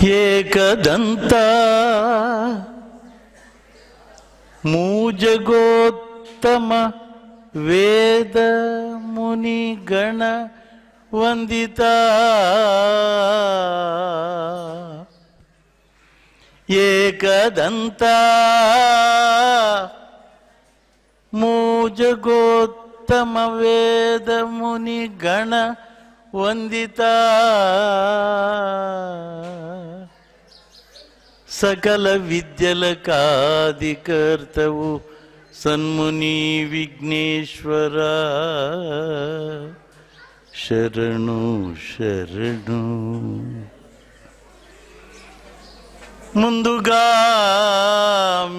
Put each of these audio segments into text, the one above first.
ಏಕದಂತ ಮೂಜಗೋತ್ತಮ ವೇದ ಮುನಿ ಗಣ ವಂದಿತ ಏಕದಂತ ಮೂಜಗೋತ್ತಮ ವೇದ ಮುನಿ ಗಣ ವಂದಿತ ಸಕಲ ವಿದ್ಯಲಕಾದಿಕರ್ತವು ಸನ್ಮುನಿ ವಿಘ್ನೇಶ್ವರ ಶರಣು ಶರಣು. ముందుగా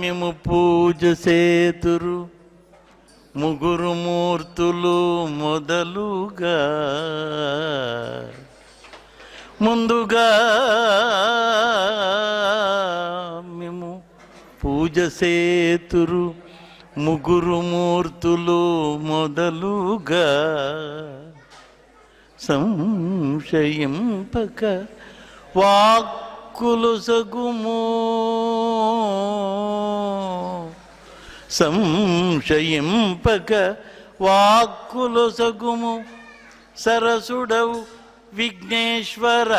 మేము పూజ సేతురు ముగ్గురు మూర్తులు మొదలుగా, ముందుగా మేము పూజ సేతురు ముగ్గురు మూర్తులు మొదలుగా, సంశయింపక వాక్కులు సగుము, సంశయింపక వాక్కులు సగుము సరసుడవు విఘ్నేశ్వర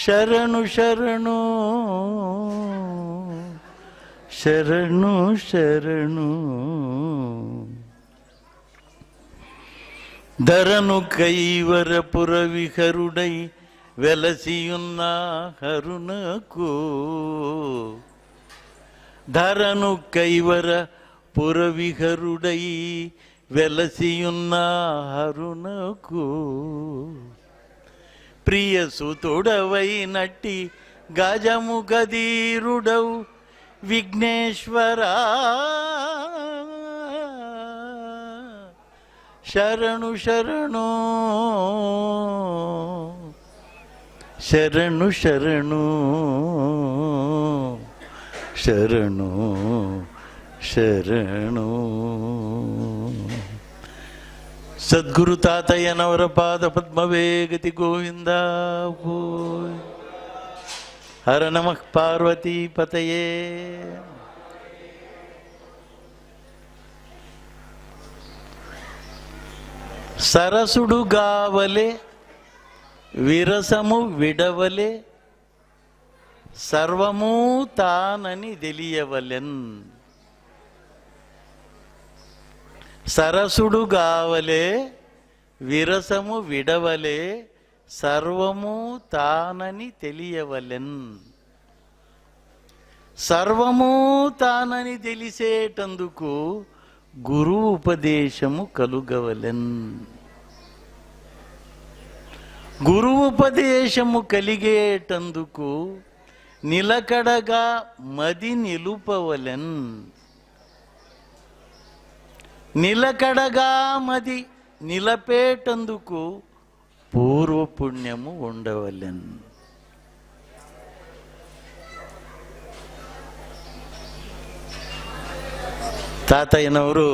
శరణు శరణు శరణు శరణు. ధరను కైవరపుర విహరుడై వెలసియున్న హరునకు, ధరను కైవర పురవిహరుడై వెలసియున్న హరునకు, ప్రియసుతుడవై నట్టి గజము గదీరుడవు విఘ్నేశ్వర శరణు శరణు శరణు శరణు శరణు శరణు. సద్గురు తాతయ్యనవర పాద పద్మవేగతి గోవింద గోవింద. హర నమః పార్వతీ పతయే. సరసుడు గావలే విరసము విడవలే సర్వము తానని తెలియవలెన్. సరసుడు గావలే విరసము విడవలే సర్వము తానని తెలియవలెన్. సర్వము తానని తెలిసేటందుకు గురు ఉపదేశము కలుగవలెన్. గురు ఉపదేశము కలిగేటందుకు నిలకడగా మది నిలుపవలెన్. నిలకడగా మది నిలపేటందుకు పూర్వపుణ్యము ఉండవలెన్. తాతయ్యనವರು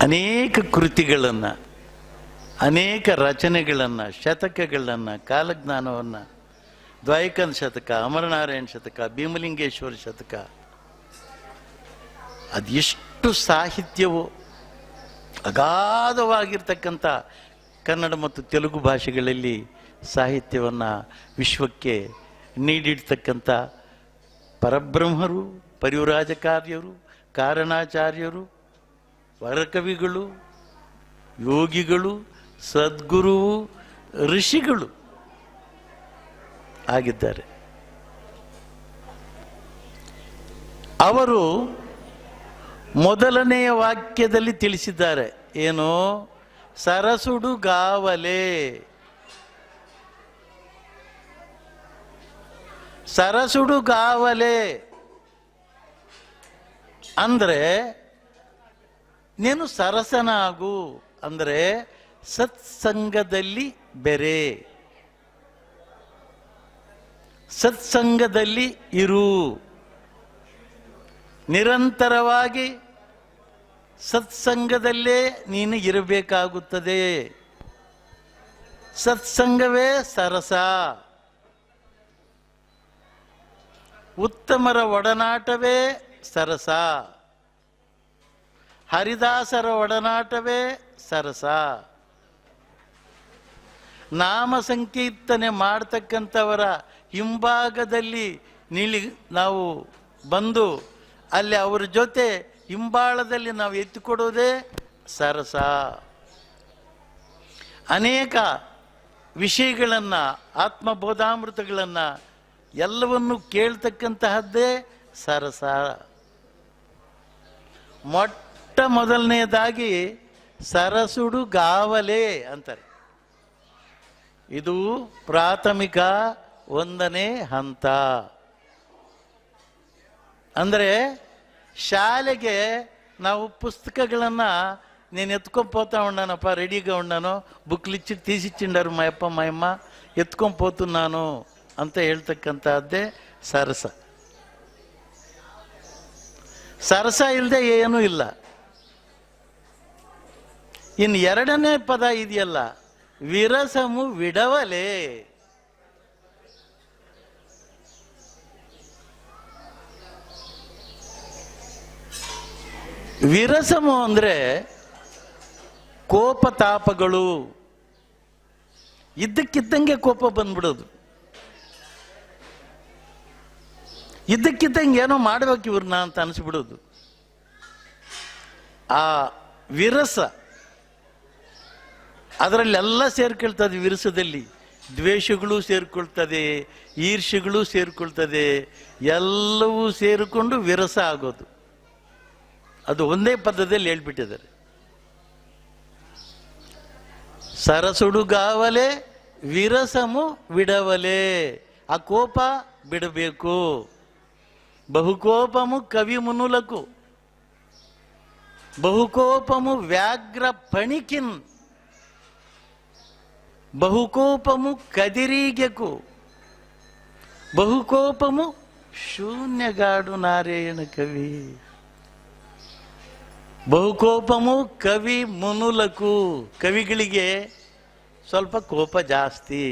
ಅನೇಕ ಕೃತಿಗಳನ್ನು, ಅನೇಕ ರಚನೆಗಳನ್ನು, ಶತಕಗಳನ್ನು, ಕಾಲಜ್ಞಾನವನ್ನು, ದ್ವೈಕನ್ ಶತಕ, ಅಮರನಾರಾಯಣ ಶತಕ, ಭೀಮಲಿಂಗೇಶ್ವರ ಶತಕ, ಅದೆಷ್ಟು ಸಾಹಿತ್ಯವೋ ಅಗಾಧವಾಗಿರ್ತಕ್ಕಂಥ ಕನ್ನಡ ಮತ್ತು ತೆಲುಗು ಭಾಷೆಗಳಲ್ಲಿ ಸಾಹಿತ್ಯವನ್ನು ವಿಶ್ವಕ್ಕೆ ನೀಡಿರ್ತಕ್ಕಂಥ ಪರಬ್ರಹ್ಮರು, ಪರಿವ್ರಾಜಕಾರ್ಯರು, ಕಾರಣಾಚಾರ್ಯರು, ವರಕವಿಗಳು, ಯೋಗಿಗಳು, ಸದ್ಗುರುವು, ಋಷಿಗಳು ಆಗಿದ್ದಾರೆ. ಅವರು ಮೊದಲನೆಯ ವಾಕ್ಯದಲ್ಲಿ ತಿಳಿಸಿದ್ದಾರೆ, ಏನು? ಸರಸುಡು ಗಾವಲೆ. ಸರಸುಡು ಗಾವಲೆ ಅಂದರೆ ನೀನು ಸರಸನಾಗು, ಅಂದರೆ ಸತ್ಸಂಗದಲ್ಲಿ ಬೆರೆ, ಸತ್ಸಂಗದಲ್ಲಿ ಇರು, ನಿರಂತರವಾಗಿ ಸತ್ಸಂಗದಲ್ಲೇ ನೀನು ಇರಬೇಕಾಗುತ್ತದೆ. ಸತ್ಸಂಗವೇ ಸರಸ. ಉತ್ತಮರ ಒಡನಾಟವೇ ಸರಸ. ಹರಿದಾಸರ ಒಡನಾಟವೇ ಸರಸ. ನಾಮ ಸಂಕೀರ್ತನೆ ಮಾಡ್ತಕ್ಕಂಥವರ ಹಿಂಭಾಗದಲ್ಲಿ ನಾವು ಬಂದು ಅಲ್ಲಿ ಅವರ ಜೊತೆ ಹಿಂಬಾಳದಲ್ಲಿ ನಾವು ಎತ್ತಿಕೊಡೋದೇ ಸರಸ. ಅನೇಕ ವಿಷಯಗಳನ್ನು, ಆತ್ಮಬೋಧಾಮೃತಗಳನ್ನು ಎಲ್ಲವನ್ನು ಕೇಳ್ತಕ್ಕಂತಹದ್ದೇ ಸರಸ. ಮೊಟ್ಟ ಮೊದಲನೆಯದಾಗಿ ಸರಸುಡುಗಾವಲೆ ಅಂತಾರೆ. ಇದು ಪ್ರಾಥಮಿಕ 1ನೇ ಹಂತ. ಅಂದರೆ ಶಾಲೆಗೆ ನಾವು ಪುಸ್ತಕಗಳನ್ನು నేను ఎత్తుకొని ఉన్నానప్ప, రెడీగా ఉన్నాను, బుక్లు ఇచ్చి తీసిచ్చిండారు మా అప్ప మా అమ్మ, ఎత్తుకొని పోతున్నాను ಅಂತ ಹೇಳ್ತಕ್ಕಂಥದ್ದೇ ಸರಸ. ಸರಸ ಇಲ್ಲದೆ ಏನೂ ಇಲ್ಲ. ಇನ್ನು 2ನೇ ಪದ ಇದೆಯಲ್ಲ, ವಿರಸಮು ವಿಡವಲೆ. ವಿರಸಮು ಅಂದರೆ ಕೋಪ ತಾಪಗಳು. ಇದ್ದಕ್ಕಿದ್ದಂಗೆ ಕೋಪ ಬಂದ್ಬಿಡೋದು. ಇದ್ದಕ್ಕಿದ್ದಂಗೆ ಏನೋ ಮಾಡ್ಬೇಕು ಇವ್ರನ್ನ ಅಂತ ಅನಿಸ್ಬಿಡೋದು. ಆ ವಿರಸ ಅದರಲ್ಲೆಲ್ಲ ಸೇರ್ಕೊಳ್ತದೆ. ವಿರಸದಲ್ಲಿ ದ್ವೇಷಗಳು ಸೇರ್ಕೊಳ್ತದೆ, ಈರ್ಷೆಗಳು ಸೇರ್ಕೊಳ್ತದೆ, ಎಲ್ಲವೂ ಸೇರಿಕೊಂಡು ವಿರಸ ಆಗೋದು. ಅದು ಒಂದೇ ಪದದಲ್ಲಿ ಹೇಳ್ಬಿಟ್ಟಿದ್ದಾರೆ. ಸರಸುಡುಗಾವಲೆ ವಿರಸಮು ವಿಡವಲೆ. ಆ ಕೋಪ ಬಿಡಬೇಕು. ಬಹುಕೋಪಮು ಕವಿ ಮುನುಲಕು, ಬಹುಕೋಪಮು ವ್ಯಾಘ್ರ ಪಣಿಕಿನ್, ಬಹುಕೋಪಮು ಕದಿರೀಗೆಕು, ಬಹುಕೋಪಮು ಶೂನ್ಯಗಾಡು ನಾರಾಯಣ ಕವಿ. ಬಹುಕೋಪಮು ಕವಿ ಮುನುಲಕು. ಕವಿಗಳಿಗೆ ಸ್ವಲ್ಪ ಕೋಪ ಜಾಸ್ತಿ.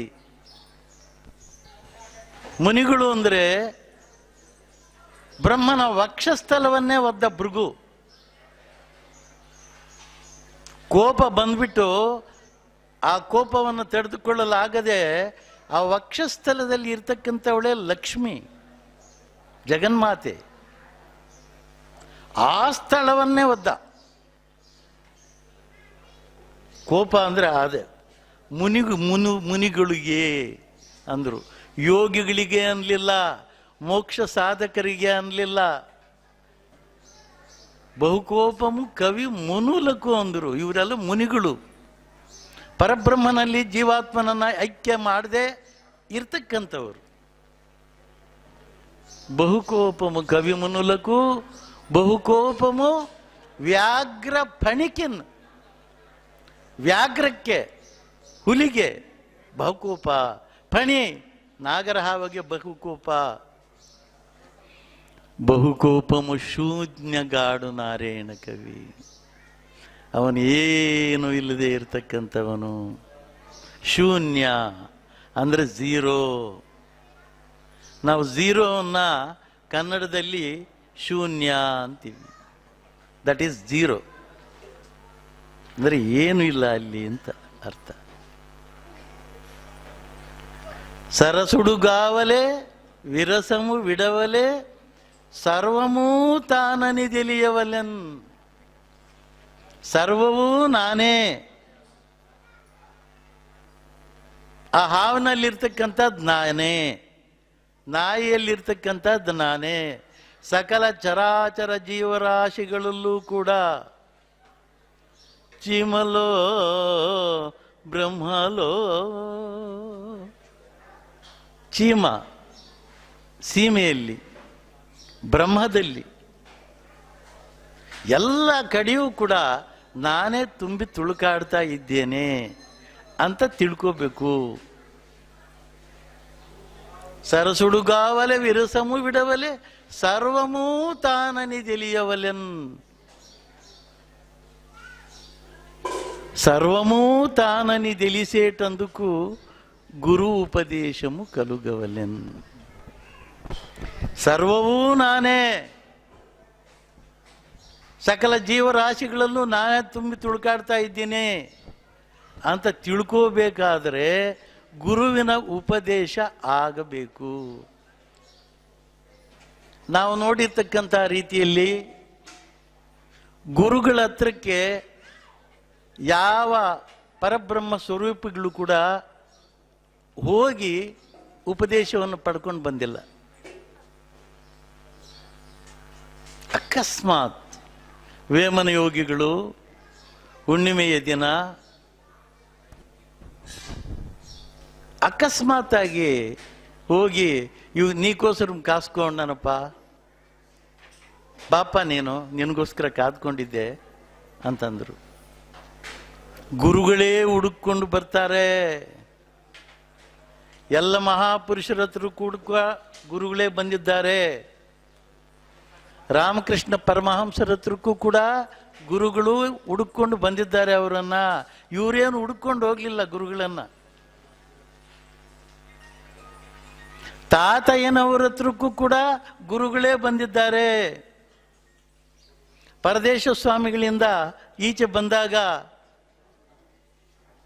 ಮುನಿಗಳು ಅಂದರೆ ಬ್ರಹ್ಮನ ವಕ್ಷಸ್ಥಲವನ್ನೇ ಒದ್ದ ಭೃಗು. ಕೋಪ ಬಂದ್ಬಿಟ್ಟು ಆ ಕೋಪವನ್ನು ತಡೆದುಕೊಳ್ಳಲಾಗದೆ ಆ ವಕ್ಷಸ್ಥಲದಲ್ಲಿ ಇರ್ತಕ್ಕಂಥವಳೇ ಲಕ್ಷ್ಮಿ, ಜಗನ್ಮಾತೆ. ಆ ಸ್ಥಳವನ್ನೇ ಒದ್ದ. ಕೋಪ ಅಂದರೆ ಅದೇ. ಮುನಿಗಳಿಗೆ ಅಂದರು, ಯೋಗಿಗಳಿಗೆ ಅನ್ಲಿಲ್ಲ, ಮೋಕ್ಷ ಸಾಧಕರಿಗೆ ಅನ್ಲಿಲ್ಲ. ಬಹುಕೋಪಮು ಕವಿ ಮುನುಲಕು ಅಂದರು. ಇವರೆಲ್ಲ ಮುನಿಗಳು, ಪರಬ್ರಹ್ಮನಲ್ಲಿ ಜೀವಾತ್ಮನನ್ನ ಐಕ್ಯ ಮಾಡದೆ ಇರ್ತಕ್ಕಂಥವರು. ಬಹುಕೋಪಮು ಕವಿ ಮುನುಲಕು, ಬಹುಕೋಪಮು ವ್ಯಾಘ್ರ ಫಣಿಕಿನ್. ವ್ಯಾಘ್ರಕ್ಕೆ, ಹುಲಿಗೆ ಬಹುಕೋಪ, ಫಣಿ ನಾಗರಹಾವಿಗೆ ಬಹುಕೋಪ. ಬಹುಕೋಪಮು ಶೂನ್ಯಗಾಡು ನಾರಾಯಣ ಕವಿ. ಅವನು ಏನು ಇಲ್ಲದೆ ಇರ್ತಕ್ಕಂಥವನು. ಶೂನ್ಯ ಅಂದರೆ ಝೀರೋ. ನಾವು ಝೀರೋವನ್ನ ಕನ್ನಡದಲ್ಲಿ ಶೂನ್ಯ ಅಂತೀವಿ. ದಟ್ ಈಸ್ ಝೀರೋ ಅಂದರೆ ಏನು ಇಲ್ಲ ಅಲ್ಲಿ ಅಂತ ಅರ್ಥ. ಸರಸುಡುಗಾವಲೆ ವಿರಸಮು ವಿಡವಲೆ ಸರ್ವಮೂ ತಾನನಿದೆಲಿಯವಲೆನ್. ಸರ್ವವೂ ನಾನೇ. ಆ ಹಾವಿನಲ್ಲಿರ್ತಕ್ಕಂಥದ್ದು ನಾನೇ, ನಾಯಿಯಲ್ಲಿರ್ತಕ್ಕಂಥದ್ದು ನಾನೇ, ಸಕಲ ಚರಾಚರ ಜೀವರಾಶಿಗಳಲ್ಲೂ ಕೂಡ. ಚೀಮಲೋ ಬ್ರಹ್ಮಲೋ. ಚೀಮ ಸೀಮೆಯಲ್ಲಿ, ಬ್ರಹ್ಮದಲ್ಲಿ, ಎಲ್ಲ ಕಡೆಯೂ ಕೂಡ ನಾನೇ ತುಂಬಿ ತುಳುಕಾಡ್ತಾ ಇದ್ದೇನೆ ಅಂತ ತಿಳ್ಕೋಬೇಕು. ಸರಸುಡುಗಾವಲೆ ವಿರಸಮು ವಿಡವಲೆ ಸರ್ವಮೂ ತಾನನಿದೆಲಿಯವಲೆನ್. సర్వము తానని తెలిసేటందుకు గురు ఉపదేశము కలుగవలెన్. ಸರ್ವವೂ ನಾನೇ, ಸಕಲ ಜೀವರಾಶಿಗಳಲ್ಲೂ ನಾನೇ ತುಂಬಿ ತುಳುಕಾಡ್ತಾ ಇದ್ದೀನಿ ಅಂತ ತಿಳ್ಕೋಬೇಕಾದ್ರೆ ಗುರುವಿನ ಉಪದೇಶ ಆಗಬೇಕು. ನಾವು ನೋಡಿರ್ತಕ್ಕಂಥ ರೀತಿಯಲ್ಲಿ ಗುರುಗಳ ಹತ್ರಕ್ಕೆ ಯಾವ ಪರಬ್ರಹ್ಮ ಸ್ವರೂಪಿಗಳು ಕೂಡ ಹೋಗಿ ಉಪದೇಶವನ್ನು ಪಡ್ಕೊಂಡು ಬಂದಿಲ್ಲ. ಅಕಸ್ಮಾತ್ ವೇಮನ ಯೋಗಿಗಳು ಹುಣ್ಣಿಮೆಯ ದಿನ ಅಕಸ್ಮಾತ್ ಆಗಿ ಹೋಗಿ ನೀಕೋಸ್ಕರ ಕಾಸ್ಕೊಂಡನಪ್ಪ, ಬಾಪ ನೀನು ನಿನಗೋಸ್ಕರ ಕಾದ್ಕೊಂಡಿದ್ದೆ ಅಂತಂದ್ರು. ಗುರುಗಳೇ ಹುಡುಕೊಂಡು ಬರ್ತಾರೆ. ಎಲ್ಲ ಮಹಾಪುರುಷರ ಹತ್ರ ಕೂಡ ಗುರುಗಳೇ ಬಂದಿದ್ದಾರೆ. ರಾಮಕೃಷ್ಣ ಪರಮಹಂಸರ ಹತ್ರಕ್ಕೂ ಕೂಡ ಗುರುಗಳು ಹುಡುಕೊಂಡು ಬಂದಿದ್ದಾರೆ ಅವರನ್ನ. ಇವರೇನು ಹುಡುಕೊಂಡು ಹೋಗ್ಲಿಲ್ಲ ಗುರುಗಳನ್ನ. ತಾತಯ್ಯನವರ ಹತ್ರಕ್ಕೂ ಕೂಡ ಗುರುಗಳೇ ಬಂದಿದ್ದಾರೆ. ಪರದೇಶ ಸ್ವಾಮಿಗಳಿಂದ ಈಚೆ ಬಂದಾಗ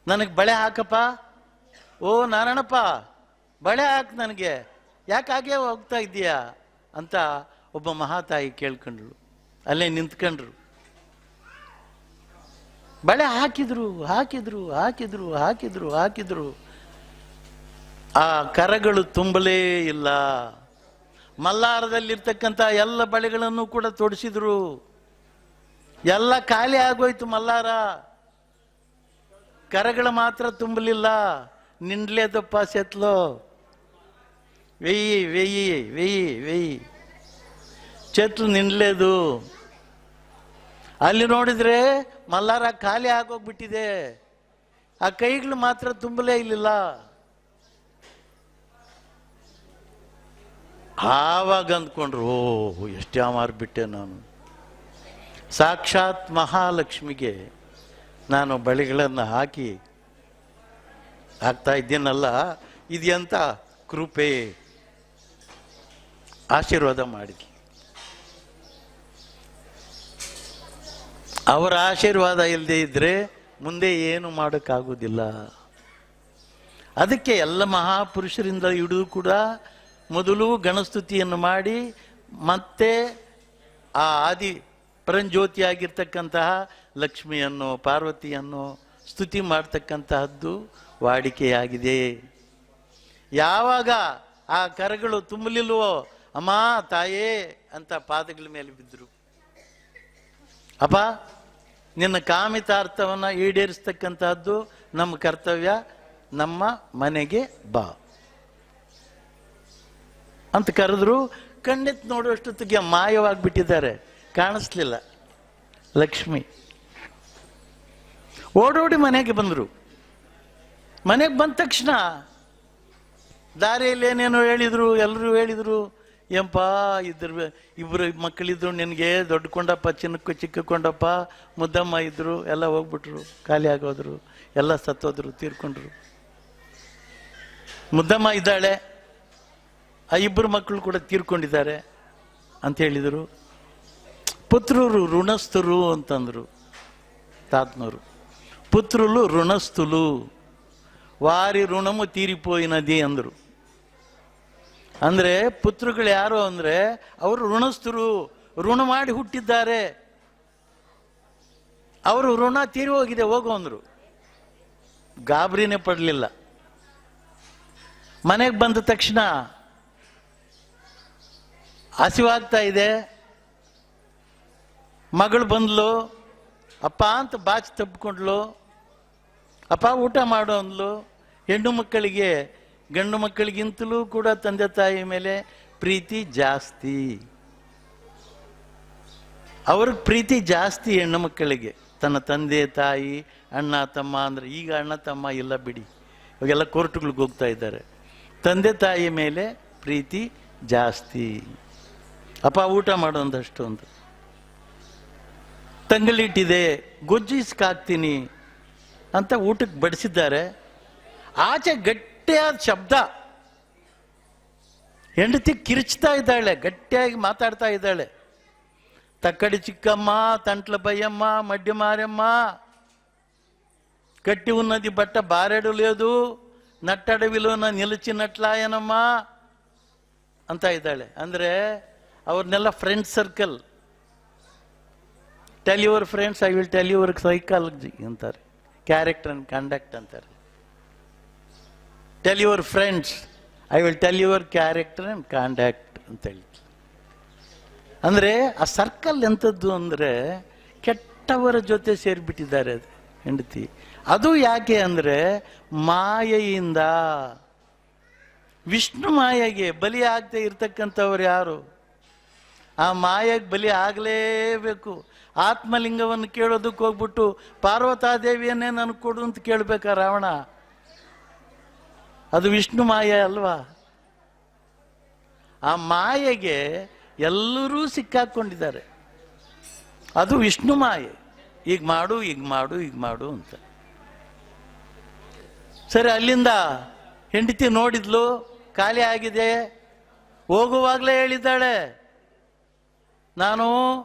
ನನಗೆ ಬಳೆ ಹಾಕಪ್ಪ, ಓ ನಾರಾಯಣಪ್ಪ ಬಳೆ ಹಾಕ್, ನನಗೆ ಯಾಕೆ ಹಾಗೆ ಹೋಗ್ತಾ ಇದ್ದೀಯಾ ಅಂತ ಒಬ್ಬ ಮಹಾತಾಯಿ ಕೇಳ್ಕೊಂಡ್ರು. ಅಲ್ಲೇ ನಿಂತ್ಕೊಂಡ್ರು. ಬಳೆ ಹಾಕಿದ್ರು ಹಾಕಿದ್ರು ಹಾಕಿದ್ರು ಹಾಕಿದ್ರು ಹಾಕಿದ್ರು. ಆ ಕರಗಳು ತುಂಬಲೇ ಇಲ್ಲ. ಮಲ್ಲಾರದಲ್ಲಿರ್ತಕ್ಕಂಥ ಎಲ್ಲ ಬಳೆಗಳನ್ನು ಕೂಡ ತೊಡಿಸಿದ್ರು. ಎಲ್ಲ ಖಾಲಿ ಆಗೋಯ್ತು ಮಲ್ಲಾರ. ಕರಗಳು ಮಾತ್ರ ತುಂಬಲಿಲ್ಲ. ನಿಂಡ್ಲೇದಪ್ಪ ಸೆತ್ಲೋ. ವೆಯ್ಯಿ ವೆಯ್ಯಿ ವೆಯ್ಯಿ ವೆಯ್ಯಿ ಚೆತ್ಲು ನಿಂಡ್ಲೇದು. ಅಲ್ಲಿ ನೋಡಿದ್ರೆ ಮಲ್ಲಾರ ಖಾಲಿ ಆಗೋಗ್ಬಿಟ್ಟಿದೆ. ಆ ಕೈಗಳು ಮಾತ್ರ ತುಂಬಲೇ ಇಲ್ಲಿಲ್ಲ. ಆವಾಗ ಅಂದ್ಕೊಂಡ್ರು, ಓಹ್ ಎಷ್ಟೇ ಮಾರ್ಬಿಟ್ಟೆ ನಾನು. ಸಾಕ್ಷಾತ್ ಮಹಾಲಕ್ಷ್ಮಿಗೆ ನಾನು ಬಳೆಗಳನ್ನು ಹಾಕ್ತಾ ಇದ್ದೀನಲ್ಲ, ಇದೆಂತ ಕೃಪೆ, ಆಶೀರ್ವಾದ ಮಾಡಿ. ಅವರ ಆಶೀರ್ವಾದ ಇಲ್ಲದೆ ಇದ್ರೆ ಮುಂದೆ ಏನು ಮಾಡೋಕ್ಕಾಗೋದಿಲ್ಲ. ಅದಕ್ಕೆ ಎಲ್ಲ ಮಹಾಪುರುಷರಿಂದ ಹಿಡಿದು ಕೂಡ ಮೊದಲು ಗಣಸ್ತುತಿಯನ್ನು ಮಾಡಿ ಮತ್ತೆ ಆ ಆದಿ ಪರಂಜ್ಯೋತಿಯಾಗಿರ್ತಕ್ಕಂತಹ ಲಕ್ಷ್ಮಿಯನ್ನು ಪಾರ್ವತಿಯನ್ನು ಸ್ತುತಿ ಮಾಡ್ತಕ್ಕಂತಹದ್ದು ವಾಡಿಕೆಯಾಗಿದೆ. ಯಾವಾಗ ಆ ಕರಗಳು ತುಂಬಲಿಲ್ವೋ, ಅಮ್ಮ ತಾಯೇ ಅಂತ ಪಾದಗಳ ಮೇಲೆ ಬಿದ್ದರು. ಅಪ್ಪ ನಿನ್ನ ಕಾಮಿತಾರ್ಥವನ್ನು ಈಡೇರಿಸ್ತಕ್ಕಂತಹದ್ದು ನಮ್ಮ ಕರ್ತವ್ಯ, ನಮ್ಮ ಮನೆಗೆ ಬಾ ಅಂತ ಕರೆದ್ರು. ಕಣ್ಣೆತ್ತು ನೋಡುವಷ್ಟೊತ್ತಿಗೆ ಮಾಯವಾಗಿಬಿಟ್ಟಿದ್ದಾರೆ, ಕಾಣಿಸ್ಲಿಲ್ಲ ಲಕ್ಷ್ಮಿ. ಓಡೋಡಿ ಮನೆಗೆ ಬಂದರು. ಮನೆಗೆ ಬಂದ ತಕ್ಷಣ ದಾರಿಯಲ್ಲಿ ಏನೇನೋ ಹೇಳಿದ್ರು, ಎಲ್ಲರೂ ಹೇಳಿದ್ರು, ಎಂಪ ಇಬ್ಬರು ಮಕ್ಕಳಿದ್ರು ನಿನಗೆ, ದೊಡ್ಡ ಕೊಂಡಪ್ಪ ಚಿಕ್ಕ ಕೊಂಡಪ್ಪ, ಮುದ್ದಮ್ಮ ಇದ್ರು, ಎಲ್ಲ ಹೋಗ್ಬಿಟ್ರು, ಖಾಲಿ ಆಗೋದ್ರು, ಎಲ್ಲ ಸತ್ತೋದ್ರು, ತೀರ್ಕೊಂಡ್ರು. ಮುದ್ದಮ್ಮ ಇದ್ದಾಳೆ, ಆ ಇಬ್ಬರು ಮಕ್ಕಳು ಕೂಡ ತೀರ್ಕೊಂಡಿದ್ದಾರೆ ಅಂತ ಹೇಳಿದರು. ಪುತ್ರರು ಋಣಸ್ಥರು ಅಂತಂದ್ರು ತಾತನವರು. ಪುತ್ರರು ಋಣಸ್ಥುಲು ವಾರಿ ಋಣಮು ತೀರಿಪೋಯಿನದಿ ಅಂದರು. ಅಂದ್ರೆ ಪುತ್ರಗಳು ಯಾರು ಅಂದ್ರೆ ಅವರು ಋಣಸ್ಥರು, ಋಣ ಮಾಡಿ ಹುಟ್ಟಿದ್ದಾರೆ, ಅವರು ಋಣ ತೀರಿ ಹೋಗಿದೆ, ಹೋಗು ಅಂದ್ರು. ಗಾಬರಿನೇ ಪಡಲಿಲ್ಲ. ಮನೆಗೆ ಬಂದ ತಕ್ಷಣ ಹಸಿವಾಗ್ತಾ ಇದೆ. ಮಗಳು ಬಂದ್ಲು, ಅಪ್ಪ ಅಂತ ಬಾಚಿ ತಬ್ಕೊಂಡ್ಲು. ಅಪ್ಪ ಊಟ ಮಾಡು ಅಂದ್ಲು. ಹೆಣ್ಣು ಮಕ್ಕಳಿಗೆ ಗಂಡು ಮಕ್ಕಳಿಗಿಂತಲೂ ಕೂಡ ತಂದೆ ತಾಯಿ ಮೇಲೆ ಪ್ರೀತಿ ಜಾಸ್ತಿ. ಅವ್ರಿಗೆ ಪ್ರೀತಿ ಜಾಸ್ತಿ ಹೆಣ್ಣು ಮಕ್ಕಳಿಗೆ, ತನ್ನ ತಂದೆ ತಾಯಿ ಅಣ್ಣ ತಮ್ಮ. ಅಂದ್ರೆ ಈಗ ಅಣ್ಣ ತಮ್ಮ ಇಲ್ಲ ಬಿಡಿ, ಇವಾಗೆಲ್ಲ ಕೋರ್ಟ್ಗಳಿಗೆ ಹೋಗ್ತಾ ಇದ್ದಾರೆ. ತಂದೆ ತಾಯಿ ಮೇಲೆ ಪ್ರೀತಿ ಜಾಸ್ತಿ. ಅಪ್ಪ ಊಟ ಮಾಡು ಒಂದಷ್ಟು ಅಂತ. ತಂಗಳಿಟ್ಟಿದೆ, ಗೊಜ್ಜಿಸ್ಕಾಕ್ತೀನಿ ಅಂತ ಊಟಕ್ಕೆ ಬಡಿಸಿದ್ದಾರೆ. ಆಚೆ ಗಟ್ಟಿಯಾದ ಶಬ್ದ, ಹೆಂಡತಿ ಕಿರಿಚ್ತಾ ಇದ್ದಾಳೆ, ಗಟ್ಟಿಯಾಗಿ ಮಾತಾಡ್ತಾ ಇದ್ದಾಳೆ. ತಕ್ಕಡಿ ಚಿಕ್ಕಮ್ಮ, ತಂಟ್ಲ ಬಯ್ಯಮ್ಮ, మడ్డి మారమ్మ, కట్టి ఉన్నది బట్ట బారెడు లేదు, నట్టడవిలోన నిలిచినట్లాయనమ్మా ಅಂತ ಇದ್ದಾಳೆ. ಅಂದರೆ ಅವ್ರನ್ನೆಲ್ಲ friend circle. Tell your friends, I will tell your psychology ಅಂತಾರೆ, ಕ್ಯಾರೆಕ್ಟರ್ ಅಂಡ್ ಕಂಡಕ್ಟ್ ಅಂತಾರೆ. Tell your friends, I will tell your character and conduct ಅಂತ ಹೇಳಿ. ಅಂದರೆ ಆ ಸರ್ಕಲ್ ಎಂಥದ್ದು ಅಂದರೆ ಕೆಟ್ಟವರ ಜೊತೆ ಸೇರಿಬಿಟ್ಟಿದ್ದಾರೆ ಹೆಂಡತಿ. ಅದು ಯಾಕೆ ಅಂದರೆ ಮಾಯೆಯಿಂದ. ವಿಷ್ಣು ಮಾಯೆಗೆ ಬಲಿ ಆಗದೆ ಇರ್ತಕ್ಕಂಥವ್ರು ಯಾರು? ಆ ಮಾಯೆಗೆ ಬಲಿ ಆಗಲೇಬೇಕು. ಆತ್ಮಲಿಂಗವನ್ನು ಕೇಳೋದಕ್ಕೆ ಹೋಗ್ಬಿಟ್ಟು ಪಾರ್ವತಾದೇವಿಯನ್ನೇ ನನಗೆ ಕೊಡು ಅಂತ ಕೇಳಬೇಕಾ ರಾವಣ? ಅದು ವಿಷ್ಣು ಮಾಯೆ ಅಲ್ವಾ? ಆ ಮಾಯೆಗೆ ಎಲ್ಲರೂ ಸಿಕ್ಕಾಕೊಂಡಿದ್ದಾರೆ. ಅದು ವಿಷ್ಣು ಮಾಯೆ. ಈಗ ಮಾಡು, ಈಗ ಮಾಡು, ಈಗ ಮಾಡು ಅಂತ. ಸರಿ, ಅಲ್ಲಿಂದ ಹೆಂಡತಿ ನೋಡಿದ್ಲು, ಖಾಲಿ ಆಗಿದೆ. ಹೋಗುವಾಗಲೇ ಹೇಳಿದ್ದಾಳೆ, ನಾನು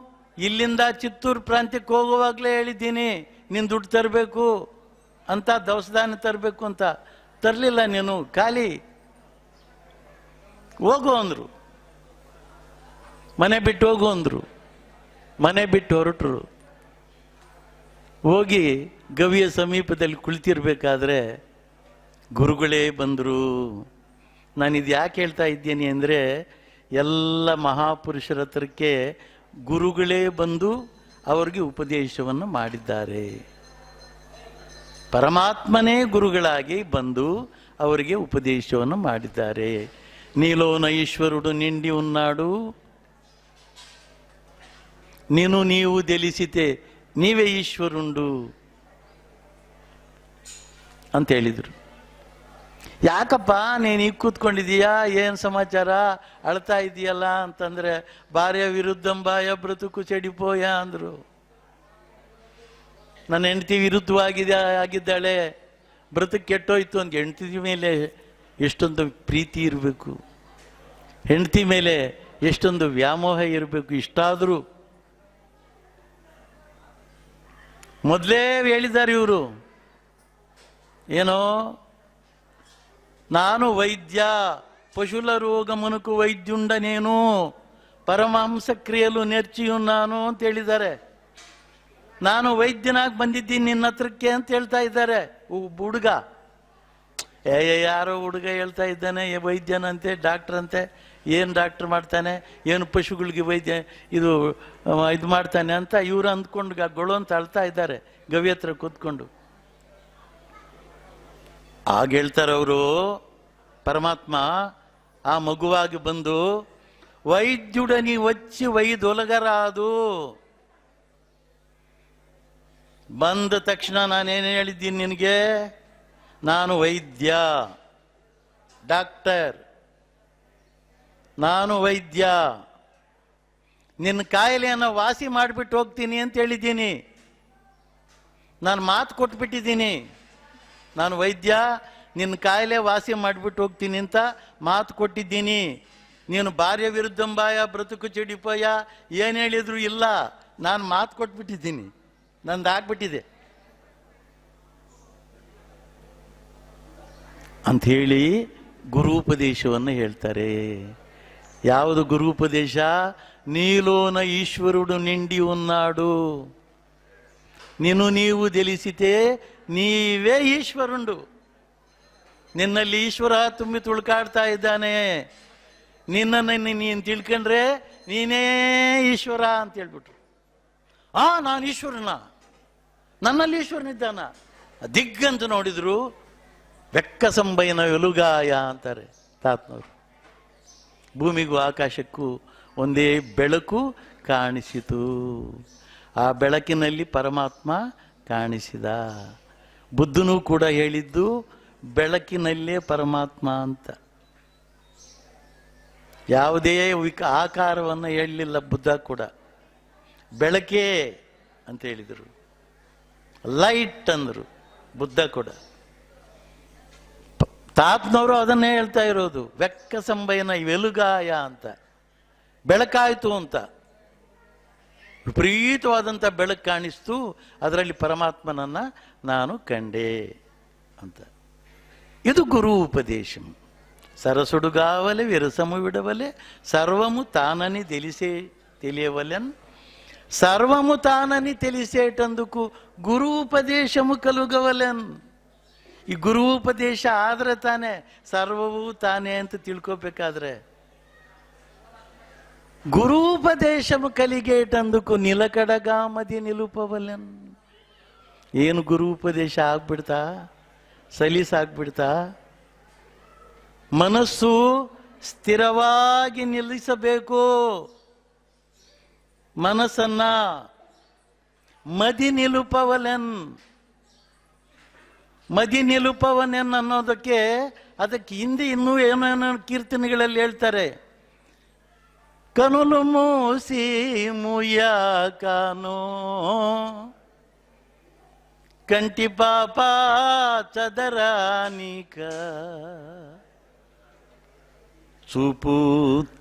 ಇಲ್ಲಿಂದ ಚಿತ್ತೂರು ಪ್ರಾಂತ್ಯಕ್ಕೆ ಹೋಗುವಾಗಲೇ ಹೇಳಿದ್ದೀನಿ ನೀನು ದುಡ್ಡು ತರಬೇಕು ಅಂತ, ದವಸಧಾನ್ಯ ತರಬೇಕು ಅಂತ. ತರಲಿಲ್ಲ ನೀನು, ಖಾಲಿ. ಹೋಗು ಅಂದರು, ಮನೆ ಬಿಟ್ಟು ಹೋಗು ಅಂದರು. ಮನೆ ಬಿಟ್ಟು ಹೊರಟರು. ಹೋಗಿ ಗವಿಯ ಸಮೀಪದಲ್ಲಿ ಕುಳಿತಿರ್ಬೇಕಾದ್ರೆ ಗುರುಗಳೇ ಬಂದರು. ನಾನಿದು ಯಾಕೆ ಹೇಳ್ತಾ ಇದ್ದೇನೆ ಅಂದರೆ, ಎಲ್ಲ ಮಹಾಪುರುಷರ ಹತ್ರಕ್ಕೆ ಗುರುಗಳೇ ಬಂದು ಅವರಿಗೆ ಉಪದೇಶವನ್ನು ಮಾಡಿದ್ದಾರೆ. ಪರಮಾತ್ಮನೇ ಗುರುಗಳಾಗಿ ಬಂದು ಅವರಿಗೆ ಉಪದೇಶವನ್ನು ಮಾಡಿದ್ದಾರೆ. నీలోన ఈశ్వరుడు నిండి ఉన్నాడు, నిన్ను నీవు తెలిసితే ನೀವೇ ಈಶ್ವರುಂಡು ಅಂತ ಹೇಳಿದರು. ಯಾಕಪ್ಪ ನೀನು ಈಗ ಕೂತ್ಕೊಂಡಿದೀಯಾ, ಏನು ಸಮಾಚಾರ, ಅಳ್ತಾ ಇದೆಯಲ್ಲ ಅಂತಂದರೆ, ಭಾರ್ಯ ವಿರುದ್ಧಂಬಾಯ ಬ್ರತುಕು ಚೆಡಿಪೋಯ ಅಂದರು. ನನ್ನ ಹೆಂಡತಿ ಆಗಿದ್ದಾಳೆ, ಬ್ರತಕ್ಕೆ ಕೆಟ್ಟೋಯ್ತು ಅಂತ. ಹೆಂಡತಿ ಮೇಲೆ ಎಷ್ಟೊಂದು ಪ್ರೀತಿ ಇರಬೇಕು, ಹೆಂಡತಿ ಮೇಲೆ ಎಷ್ಟೊಂದು ವ್ಯಾಮೋಹ ಇರಬೇಕು. ಇಷ್ಟಾದರೂ ಮೊದಲೇ ಹೇಳಿದ್ದಾರೆ ಇವರು, ಏನೋ ನಾನು ವೈದ್ಯ, ಪಶುಲ ರೋಗ ಮನುಕು ವೈದ್ಯುಂಡ ನೇನು, ಪರಮಹಂಸ ಕ್ರಿಯಲು ನೆರ್ಚಿಯು ನಾನು ಅಂತ ಹೇಳಿದ್ದಾರೆ. ನಾನು ವೈದ್ಯನಾಗಿ ಬಂದಿದ್ದೀನಿ ನಿನ್ನ ಹತ್ರಕ್ಕೆ ಅಂತ ಹೇಳ್ತಾ ಇದ್ದಾರೆ. ಹುಡುಗ, ಯಾರೋ ಹುಡುಗ ಹೇಳ್ತಾ ಇದ್ದಾನೆ ವೈದ್ಯನಂತೆ, ಡಾಕ್ಟರ್ ಅಂತೆ. ಏನು ಡಾಕ್ಟರ್ ಮಾಡ್ತಾನೆ, ಏನು ಪಶುಗಳಿಗೆ ವೈದ್ಯ ಇದು ಮಾಡ್ತಾನೆ ಅಂತ ಇವರು ಅಂದ್ಕೊಂಡು ಗೊಳು ಅಂತ ಅಳ್ತಾ ಇದ್ದಾರೆ ಗವಿ ಹತ್ರ ಕೂತ್ಕೊಂಡು. ಆಗ ಹೇಳ್ತಾರವರು, ಪರಮಾತ್ಮ ಆ ಮಗುವಾಗಿ ಬಂದು ವೈದ್ಯುಡನಿ వచ్చి ವೈದೊಲಗರಾದು. ಬಂದ ತಕ್ಷಣ ನಾನೇನು ಹೇಳಿದ್ದೀನಿ ನಿನಗೆ, ನಾನು ವೈದ್ಯ, ಡಾಕ್ಟರ್, ನಾನು ವೈದ್ಯ, ನಿನ್ನ ಕಾಯಿಲೆಯನ್ನು ವಾಸಿ ಮಾಡಿಬಿಟ್ಟು ಹೋಗ್ತೀನಿ ಅಂತ ಹೇಳಿದ್ದೀನಿ. ನಾನು ಮಾತು ಕೊಟ್ಬಿಟ್ಟಿದ್ದೀನಿ, ನಾನು ವೈದ್ಯ, ನಿನ್ನ ಕಾಯಿಲೆ ವಾಸಿ ಮಾಡಿಬಿಟ್ಟು ಹೋಗ್ತೀನಿ ಅಂತ ಮಾತು ಕೊಟ್ಟಿದ್ದೀನಿ. ನೀನು ಭಾರ್ಯ ವಿರುದ್ಧಂಬಾಯ ಬ್ರತುಕು ಚೆಡಿಪೋಯ ಏನು ಹೇಳಿದ್ರು ಇಲ್ಲ, ನಾನು ಮಾತು ಕೊಟ್ಬಿಟ್ಟಿದ್ದೀನಿ, ನಂದಾಗ್ಬಿಟ್ಟಿದೆ ಅಂಥೇಳಿ ಗುರುಪದೇಶವನ್ನು ಹೇಳ್ತಾರೆ. ಯಾವುದು ಗುರುಪದೇಶ? నీలోన ఈశ్వరుడు నిండి ఉన్నాడు, నిన్ను నీవు తెలిసితే ನೀವೇ ಈಶ್ವರುಂಡು. ನಿನ್ನಲ್ಲಿ ಈಶ್ವರ ತುಂಬಿ ತುಳ್ಕಾಡ್ತಾ ಇದ್ದಾನೆ. ನಿನ್ನನ್ನು ನೀನು ತಿಳ್ಕೊಂಡ್ರೆ ನೀನೇ ಈಶ್ವರ ಅಂತ ಹೇಳ್ಬಿಟ್ರು. ನಾನು ಈಶ್ವರನ, ನನ್ನಲ್ಲಿ ಈಶ್ವರನಿದ್ದಾನ. ದಿಗ್ಗಂತ ನೋಡಿದ್ರು, ಬೆಕ್ಕ ಸಂಬೈನ ಎಲುಗಾಯ ಅಂತಾರೆ ತಾತ್ನವರು. ಭೂಮಿಗೂ ಆಕಾಶಕ್ಕೂ ಒಂದೇ ಬೆಳಕು ಕಾಣಿಸಿತು. ಆ ಬೆಳಕಿನಲ್ಲಿ ಪರಮಾತ್ಮ ಕಾಣಿಸಿದ. ಬುದ್ಧನೂ ಕೂಡ ಹೇಳಿದ್ದು ಬೆಳಕಿನಲ್ಲೇ ಪರಮಾತ್ಮ ಅಂತ. ಯಾವುದೇ ಆಕಾರವನ್ನು ಹೇಳಲಿಲ್ಲ ಬುದ್ಧ ಕೂಡ. ಬೆಳಕೇ ಅಂತ ಹೇಳಿದರು, ಲೈಟ್ ಅಂದರು. ಬುದ್ಧ ಕೂಡ. ತಾತನವರು ಅದನ್ನೇ ಹೇಳ್ತಾ ಇರೋದು, ಬೆಕ್ಕ ಸಂಬಯನ ವೆಲುಗಾಯ ಅಂತ, ಬೆಳಕಾಯಿತು ಅಂತ. ವಿಪರೀತವಾದಂಥ ಬೆಳಕು ಕಾಣಿಸ್ತು, ಅದರಲ್ಲಿ ಪರಮಾತ್ಮನನ್ನ ನಾನು ಕಂಡೆ ಅಂತ. ಇದು ಗುರು ಉಪದೇಶಂ. ಸರಸುಡುಗಾವಲೆ ವಿರಸಮು ವಿಡವಲೆ ಸರ್ವಮು ತಾನನಿ తెలియవలెన్ ಸರ್ವಮು ತಾನನಿ తెలిసేటందుకు ಗುರು ಉಪದೇಶಮು ಕಲುಗವಲೆನ್. ಈ ಗುರು ಉಪದೇಶ ಆದ್ರೆ ತಾನೇ ಸರ್ವವೂ ತಾನೇ ಅಂತ ತಿಳ್ಕೋಬೇಕಾದ್ರೆ. ಗುರೂಪದೇಶము కలిగేటందుకు నిలకడగా మది నిలుపవలెన్. ಏನು ಗುರೂಪದೇಶ ಆಗ್ಬಿಡ್ತಾ, ಸಲೀಸಾಗ್ಬಿಡ್ತಾ? ಮನಸ್ಸು ಸ್ಥಿರವಾಗಿ ನಿಲ್ಲಿಸಬೇಕು. ಮನಸ್ಸನ್ನ ಮದಿ ನಿಲುಪವಲೆನ್. ಮದಿ ನಿಲುಪವನೆನ್ ಅನ್ನೋದಕ್ಕೆ ಅದಕ್ಕೆ ಹಿಂದೆ ಇನ್ನೂ ಏನೇನೋ ಕೀರ್ತನೆಗಳಲ್ಲಿ ಹೇಳ್ತಾರೆ. ಕನುಲು ಮೂಸಿ ಮುಯ್ಯಾಕಾನೋ కంటి పాప చదరానిక చూపు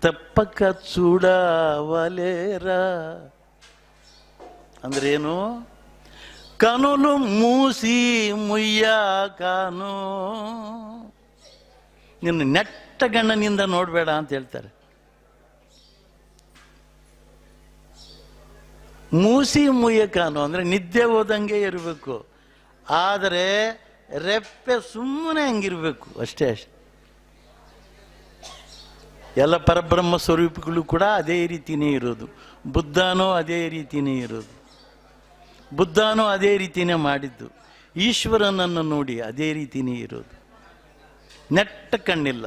ತಪ್ಪಕ చూడవలేరా. ಅಂದ್ರೇನು? ಕನುಲು ಮೂಸಿ ಮುಯ್ಯಾಕಾನೋ, ನಿನ್ನ ನೆಟ್ಟ ಗಣ್ಣನಿಂದ ನೋಡಬೇಡ ಅಂತ ಹೇಳ್ತಾರೆ. ಮೂಸಿ ಮುಯ್ಯಕಾನು ಅಂದರೆ ನಿದ್ದೆ ಹೋದಂಗೆ ಇರಬೇಕು, ಆದರೆ ರೆಪ್ಪೆ ಸುಮ್ಮನೆ ಹಂಗಿರ್ಬೇಕು ಅಷ್ಟೇ. ಎಲ್ಲ ಪರಬ್ರಹ್ಮ ಸ್ವರೂಪಿಗಳು ಕೂಡ ಅದೇ ರೀತಿಯೇ ಇರೋದು. ಬುದ್ಧನೂ ಅದೇ ರೀತಿಯೇ ಇರೋದು. ಬುದ್ಧನೂ ಅದೇ ರೀತಿಯೇ ಮಾಡಿದ್ದು. ಈಶ್ವರನನ್ನು ನೋಡಿ ಅದೇ ರೀತಿಯೇ ಇರೋದು. ನೆಟ್ಟ ಕಣ್ಣಿಲ್ಲ,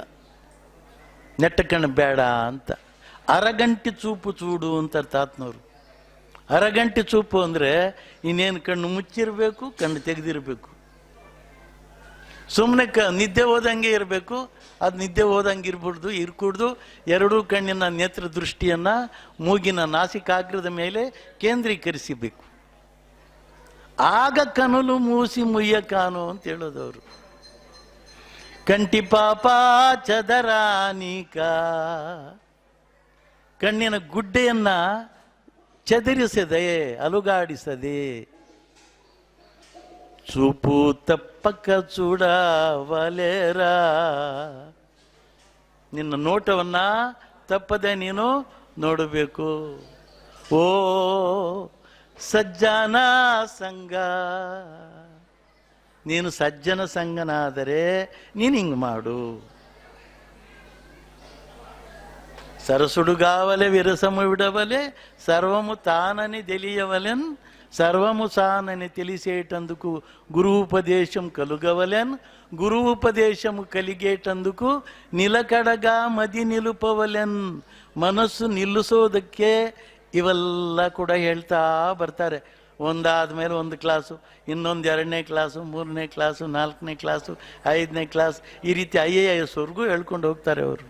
ನೆಟ್ಟ ಕಣ್ಣು ಬೇಡ ಅಂತ. ಅರಗಂಟೆ ಚೂಪು ಚೂಡು ಅಂತಾರೆ ತಾತನವರು. ಅರಗಂಟೆ ಚೂಪು ಅಂದರೆ ಇನ್ನೇನು ಕಣ್ಣು ಮುಚ್ಚಿರಬೇಕು, ಕಣ್ಣು ತೆಗೆದಿರಬೇಕು. ಸುಮ್ಮನೆ ನಿದ್ದೆ ಹೋದಂಗೆ ಇರಬೇಕು. ಅದು ನಿದ್ದೆ ಹೋದಂಗೆ ಇರ್ಬಿಡ್ದು, ಇರ್ಕೂಡ್ದು. ಎರಡೂ ಕಣ್ಣಿನ ನೇತ್ರ ದೃಷ್ಟಿಯನ್ನು ಮೂಗಿನ ನಾಸಿಕಾಗ್ರದ ಮೇಲೆ ಕೇಂದ್ರೀಕರಿಸಬೇಕು. ಆಗ ಕನುಲು ಮೂಸಿ ಮುಯ್ಯಕಾನು ಅಂತ ಹೇಳೋದವರು. ಕಂಟಿ ಪಾಪ ಚದರಾನಿಕ, ಕಣ್ಣಿನ ಗುಡ್ಡೆಯನ್ನ ಚದರಿಸದೆ, ಅಲುಗಾಡಿಸದೆ. చూపు ತಪ್ಪಕ చూడవలేరా, ನಿನ್ನ ನೋಟವನ್ನ ತಪ್ಪದೆ ನೀನು ನೋಡಬೇಕು. ಓ ಸಜ್ಜನ ಸಂಗ, ನೀನು ಸಜ್ಜನ ಸಂಗನಾದರೆ ನೀನು ಹಿಂಗೆ ಮಾಡು. సరసుడుగావలె విరసము విడవలె సర్వము తానని తెలియవలెన్. సర్వము తానని తెలిసేటందుకు గురూపదేశం కలుగవలెన్. గురూపదేశము కలిగేటందుకు నిలకడగా మది నిలుపವಲೆನ್. ಮನಸ್ಸು ನಿಲ್ಲಿಸೋದಕ್ಕೆ ಇವೆಲ್ಲ ಕೂಡ ಹೇಳ್ತಾ ಬರ್ತಾರೆ. ಒಂದಾದ ಮೇಲೆ ಒಂದು ಕ್ಲಾಸು, ಇನ್ನೊಂದು 2ನೇ ಕ್ಲಾಸು, 3ನೇ ಕ್ಲಾಸು, 4ನೇ ಕ್ಲಾಸು, 5ನೇ ಕ್ಲಾಸ್, ಈ ರೀತಿ IAS ವರ್ಗೂ ಹೇಳ್ಕೊಂಡು ಹೋಗ್ತಾರೆ ಅವರು.